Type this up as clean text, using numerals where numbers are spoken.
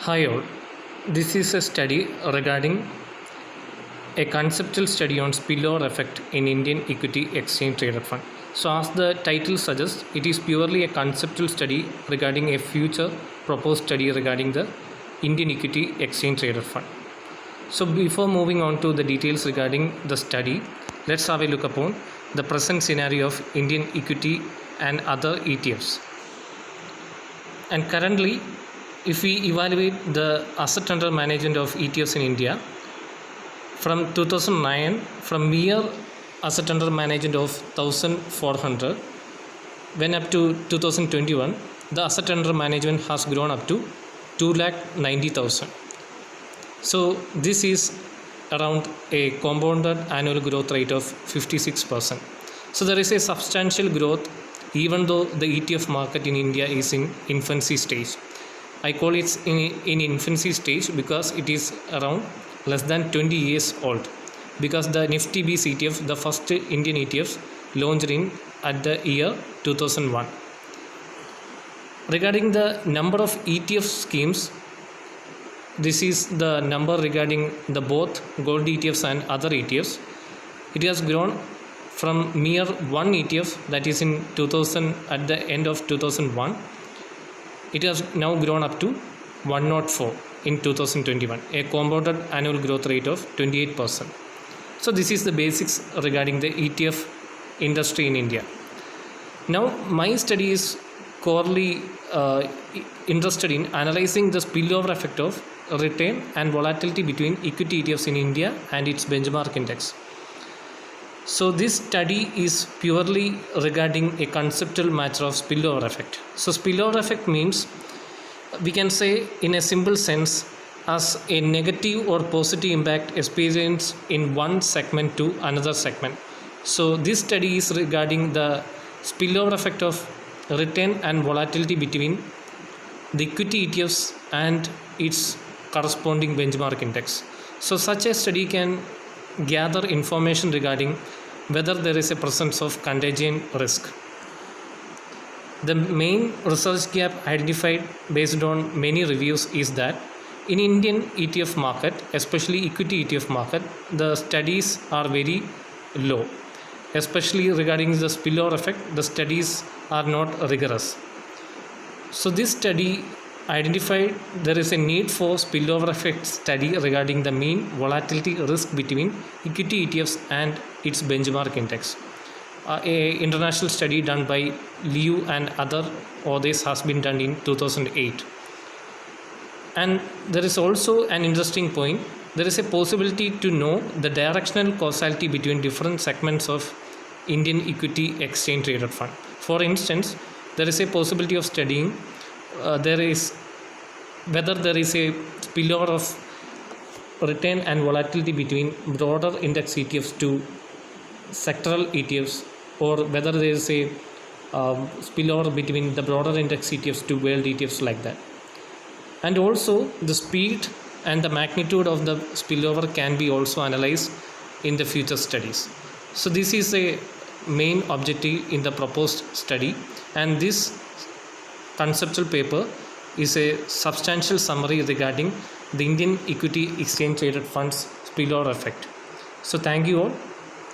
Hi all, this is a study regarding a conceptual study on spillover effect in Indian equity exchange traded fund. So as the title suggests, it is purely a conceptual study regarding a future proposed study regarding the Indian equity exchange traded fund. So before moving on to the details regarding the study, let's have a look upon the present scenario of Indian equity and other ETFs. And currently, if we evaluate the asset under management of ETFs in India, from 2009, from mere asset under management of 1,400, when up to 2021, the asset under management has grown up to 2,90,000. So this is around a compounded annual growth rate of 56%. So there is a substantial growth even though the ETF market in India is in infancy stage. I call it in infancy stage because it is around less than 20 years old, because the Nifty Bees ETF, the first Indian ETFs, launched at the year 2001. Regarding the number of ETF schemes, this is the number regarding the both gold ETFs and other ETFs. It has grown from mere one ETF, that is in 2000, at the end of 2001. It has now grown up to 104 in 2021, a compounded annual growth rate of 28%. So this is the basics regarding the ETF industry in India. Now my study is corely interested in analyzing the spillover effect of return and volatility between equity ETFs in India and its benchmark index. So this study is purely regarding a conceptual matter of spillover effect. So spillover effect means, we can say in a simple sense, as a negative or positive impact experienced in one segment to another segment. So this study is regarding the spillover effect of return and volatility between the equity ETFs and its corresponding benchmark index. So such a study can gather information regarding whether there is a presence of contagion risk. The main research gap identified based on many reviews is that in Indian ETF market, especially equity ETF market, the studies are very low. Especially regarding the spillover effect, the studies are not rigorous. So this study identified there is a need for spillover effect study regarding the mean volatility risk between equity ETFs and its benchmark index. A international study done by Liu and other authors has been done in 2008. And there is also an interesting point. There is a possibility to know the directional causality between different segments of Indian equity exchange traded fund. For instance, there is a possibility of studying whether there is a spillover of return and volatility between broader index ETFs to sectoral ETFs, or whether there is a spillover between the broader index ETFs to world ETFs, like that. And also the speed and the magnitude of the spillover can be also analyzed in the future studies. So this is a main objective in the proposed study, and this conceptual paper is a substantial summary regarding the Indian equity exchange traded funds spillover effect. So thank you all.